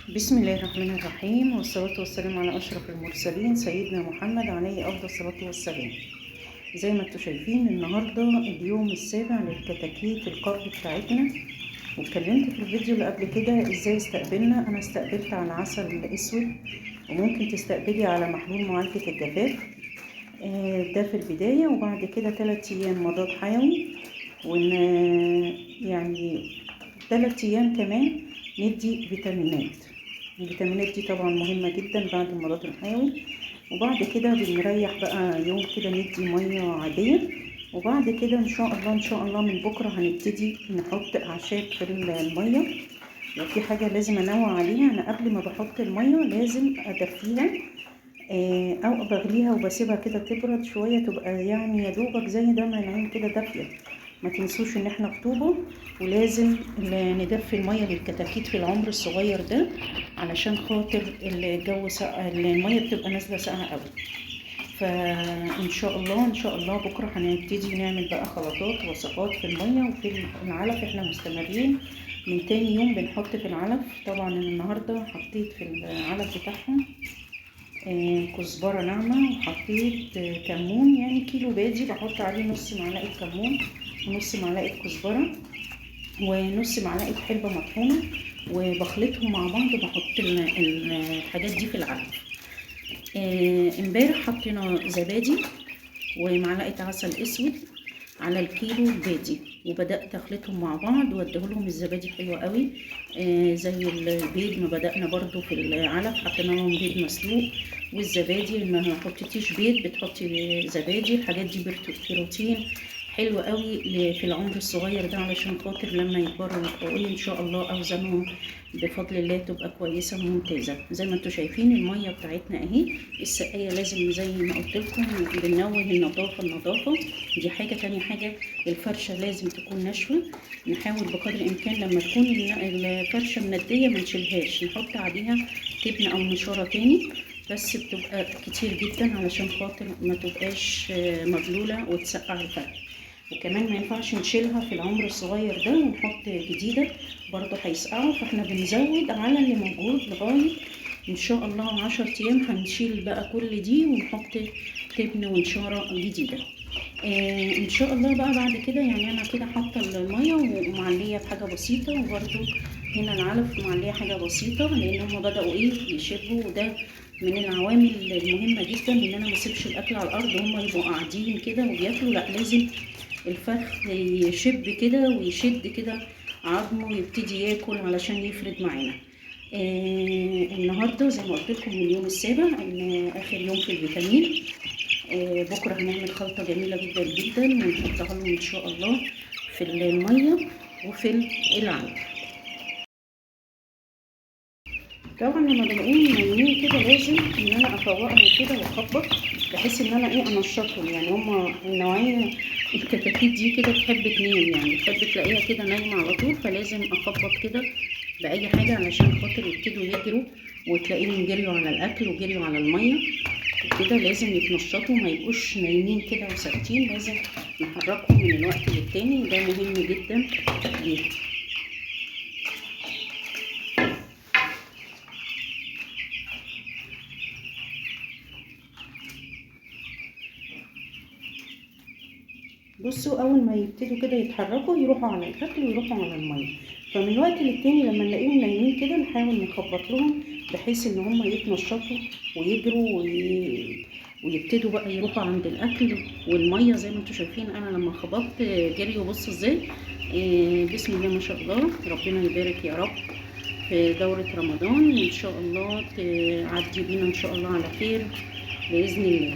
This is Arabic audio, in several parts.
بسم الله الرحمن الرحيم، والصلاة والسلام على أشرف المرسلين سيدنا محمد عليه أفضل الصلاة والسلام. زي ما انتوا شايفين النهاردة اليوم السابع للكتاكيت القرد بتاعتنا، واتكلمت في الفيديو اللي قبل كده ازاي استقبلنا. انا استقبلت على عسل اسود، وممكن تستقبلي على محلول معالجة الجفاف. ده في البداية، وبعد كده 3 أيام مضاد حيوي، وان يعني 3 أيام كمان ندي فيتامينات. الفيتامينات دي طبعا مهمة جدا بعد المضاد الحيوي. وبعد كده بنريح بقى يوم كده ندي مية عادية. وبعد كده ان شاء الله من بكرة هنبتدي نحط اعشاب في المية. وفي حاجة لازم انوع عليها، انا قبل ما بحط المية لازم ادفيها او بغليها وبسيبها كده تبرد شوية، تبقى يعني يا دوبك زي دمع العين كده دافية. ما تنسوش ان احنا خطوبة، ولازم ندفي المية للكتاكيت في العمر الصغير ده، علشان خاطر الجو ساقع، المية بتبقى نازلة ساقعة قوي. فان شاء الله بكرة هنبتدي نعمل بقى خلطات وصفات في المية وفي العلف. احنا مستمرين من تاني يوم بنحط في العلف. طبعا النهاردة حطيت في العلف بتاعهم كزبرة ناعمة، وحطيت كمون، يعني كيلو بادي بحط عليه نص معلقة كمون ونص معلقة كزبرة ونص معلقة حلبة مطحونة، وبخلطهم مع بعض وبحط الحاجات دي في العلف. امبارح حطينا زبادي ومعلقة عسل اسود على الكيلو البادي، وبدأت اخلطهم مع بعض واديهولهم. الزبادي حلوة قوي زي البيض ما بدأنا برضو في العلف حطينا لهم بيض مسلوق. والزبادي ما حطيتيش بيض بتحطي زبادي. الحاجات دي بروتين حلو قوي في العمر الصغير ده، علشان خاطر لما يكبروا ويبقوا ان شاء الله اوزانهم بفضل الله تبقى كويسه وممتازه. زي ما انتوا شايفين الميه بتاعتنا اهي. السقايه لازم زي ما قلت لكم بننوه النظافه دي حاجه. تاني حاجه الفرشه لازم تكون ناشفه. نحاول بقدر الامكان لما تكون الفرشه منديه ما نشيلهاش، نحط عليها تبن او نشاره تاني، بس بتبقى كتير جدا علشان خاطر ما تبقاش مبلوله وتسقع الفرخ. وكمان ما ينفعش نشيلها في العمر الصغير ده ونحط جديدة برضه هيسقعوا. فاحنا بنزود على اللي موجود لغاية ان شاء الله 10 ايام هنشيل بقى كل دي ونحط تبن ونشارة جديدة. ان شاء الله بقى بعد كده، يعني انا كده حاطه الميه ومعليه بحاجه بسيطه، وبرده هنا العلف معليه حاجه بسيطه، لان هم بداوا يشبوا. وده من العوامل المهمه جدا ان انا ما اسيبش الاكل على الارض هم يبقوا قاعدين كده وبياكلوا. لا، لازم الفرخ يشب كده ويشد كده عظمه ويبتدي ياكل علشان يفرد معانا. النهارده زي ما قلت لكم اليوم السابع، ان اخر يوم في الفيتامين. بكره هنعمل خلطه جميله جدا جدا ونحطها لهم ان شاء الله في الميه وفي العلف. طبعا لما بلاقيهم نايمين كده لازم ان انا افوقهم كده واخبط، بحيث ان انا انشطهم. يعني هما النوعيه الكتاكيت دي كده تحب تنام، يعني تحب تلاقيها كده نايمه على طول، فلازم اخبط كده باي حاجه علشان خاطر يبتدوا يجروا، وتلاقيهم جريوا على الاكل وجريوا على الميه كده. لازم يتنشطوا، ما يبقوش نايمين كده وثابتين، لازم نحركهم من الوقت للتاني. ده مهم جدا ليهم. بصوا، اول ما يبتدوا كده يتحركوا يروحوا على الاكل ويروحوا على الميه. فمن وقت للتاني لما نلاقيهم نايمين كده نحاول نخبط لهم، بحيث ان هم يتنشطوا ويجروا ويبتدوا بقى يروحوا عند الاكل والميه. زي ما انتم شايفين انا لما خبطت جريوا. بصوا ازاي. بسم الله ما شاء الله. ربنا يبارك يا رب في دورة رمضان، وان شاء الله تعدي بينا ان شاء الله على خير باذن الله.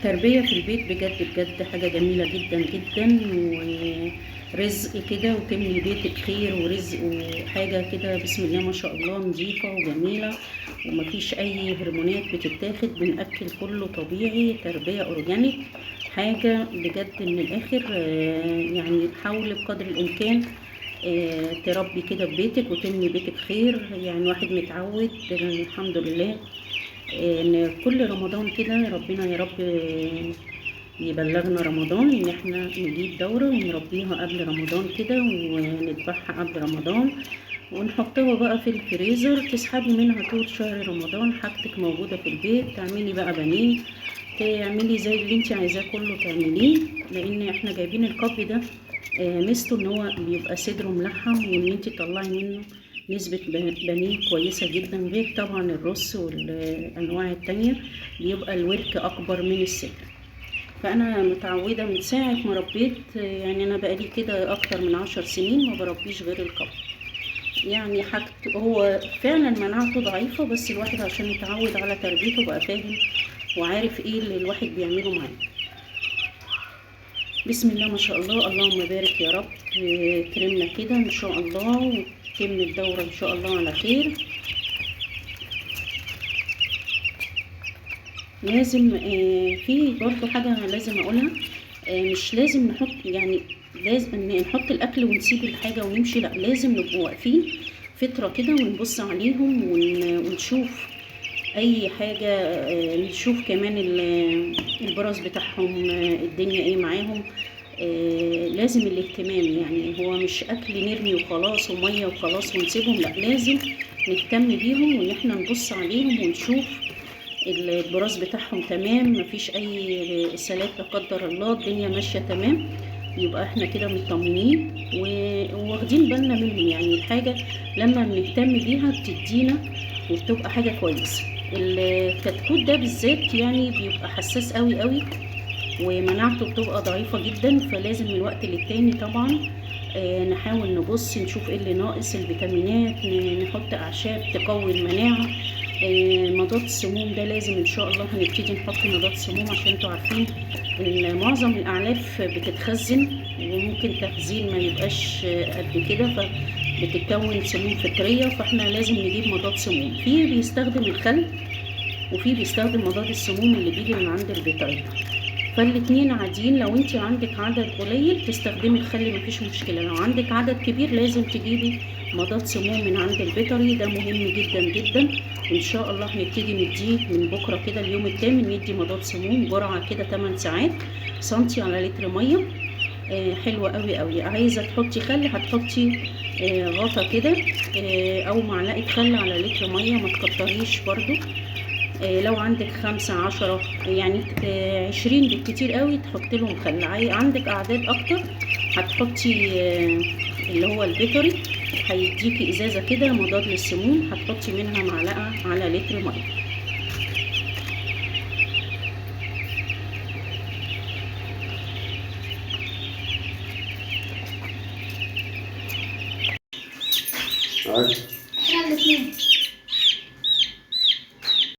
تربية في البيت بجد بجد حاجة جميلة جدا جدا، ورزق كده، وتملي بيتك خير ورزق وحاجة كده بسم الله ما شاء الله نظيفة وجميلة، ومفيش أي هرمونات بتتاخد، بنأكل كله طبيعي، تربية أورجانيك. حاجة بجد من الآخر. يعني حاولي بقدر الإمكان تربي كده في بيتك وتملي بيتك خير. يعني واحد متعود الحمد لله ان كل رمضان كده ربنا يا رب يبلغنا رمضان ان احنا نجيب دورة ونربيها قبل رمضان كده ونذبحها قبل رمضان ونحطها بقى في الفريزر، تسحبي منها طول شهر رمضان، حاجتك موجودة في البيت، تعملي بقى بانيه، تعملي زي اللي انت عايزاه كله تعمليه. لان احنا جايبين القب ده ميزته ان هو بيبقى صدره ملحم، وان انت تطلعي منه نسبة بانيه كويسة جدا، غير طبعا الرز والانواع التانية بيبقى الورك اكبر من الصدر. فانا متعودة من ساعة ما ربيت، يعني انا بقالي كده اكتر من 10 سنين ما بربيش غير القب. يعني حاجته هو فعلا مناعته ضعيفة، بس الواحد عشان يتعود على تربيته بقى فاهم وعارف ايه اللي الواحد بيعمله معاه. بسم الله ما شاء الله، اللهم بارك يا رب. كرمنا كده ان شاء الله وتتم الدورة ان شاء الله على خير. لازم في برضو حاجة لازم اقولها، مش لازم نحط يعني لازم نحط الاكل ونسيب الحاجة ونمشي، لا لازم نبقى واقفين فترة كده ونبص عليهم ونشوف اي حاجة، نشوف كمان البراز بتاعهم، الدنيا ايه معاهم. لازم الاهتمام، يعني هو مش اكل نرمي وخلاص ومية وخلاص ونسيبهم، لا لازم نهتم بيهم وان احنا نبص عليهم ونشوف البراز بتاعهم تمام، مفيش اي اسهالات لا قدر الله، الدنيا ماشية تمام، يبقى احنا كده مطمنين وواخدين بالنا منهم. يعني الحاجة لما بنهتم بيها بتدينا وبتبقى حاجة كويسة. الكتكوت ده بالذات يعني بيبقى حساس قوي قوي ومناعته بتبقى ضعيفة جدا، فلازم من وقت للتاني طبعا نحاول نبص نشوف ايه اللي ناقص، الفيتامينات، نحط اعشاب تقوي المناعة. مضاد السموم ده لازم ان شاء الله هنبتدي نحط مضاد سموم، عشان انتوا عارفين ان معظم الاعلاف بتتخزن وممكن تخزين ما يبقاش قد كده، فبتتكون سموم فطرية، فاحنا لازم نجيب مضاد سموم. في بيستخدم الخل وفي بيستخدم مضاد السموم اللي بيجي من عند البيطري، فالاتنين عاديين. لو انت عندك عدد قليل تستخدمي الخل مفيش مشكلة، لو عندك عدد كبير لازم تجيبي مضاد سموم من عند البيطري، ده مهم جدا جدا. وان شاء الله هنبتدي نديه من بكرة كده، اليوم الثامن ندي مضاد سموم جرعة كده 8 ساعات سنتي على لتر مية. حلوة قوي قوي. عايزة تحطي خل هتحطي غطا كده او معلقة خل على لتر مية، ما تكتريش برضو. لو عندك 15 يعني 20 بالكتير قوي تحط لهم خل. عندك اعداد اكتر هتحطي اللي هو البيطري، هيديكي ازازة كده مضاد للسموم، هتحطي منها معلقة على لتر مية. احنا الاثنين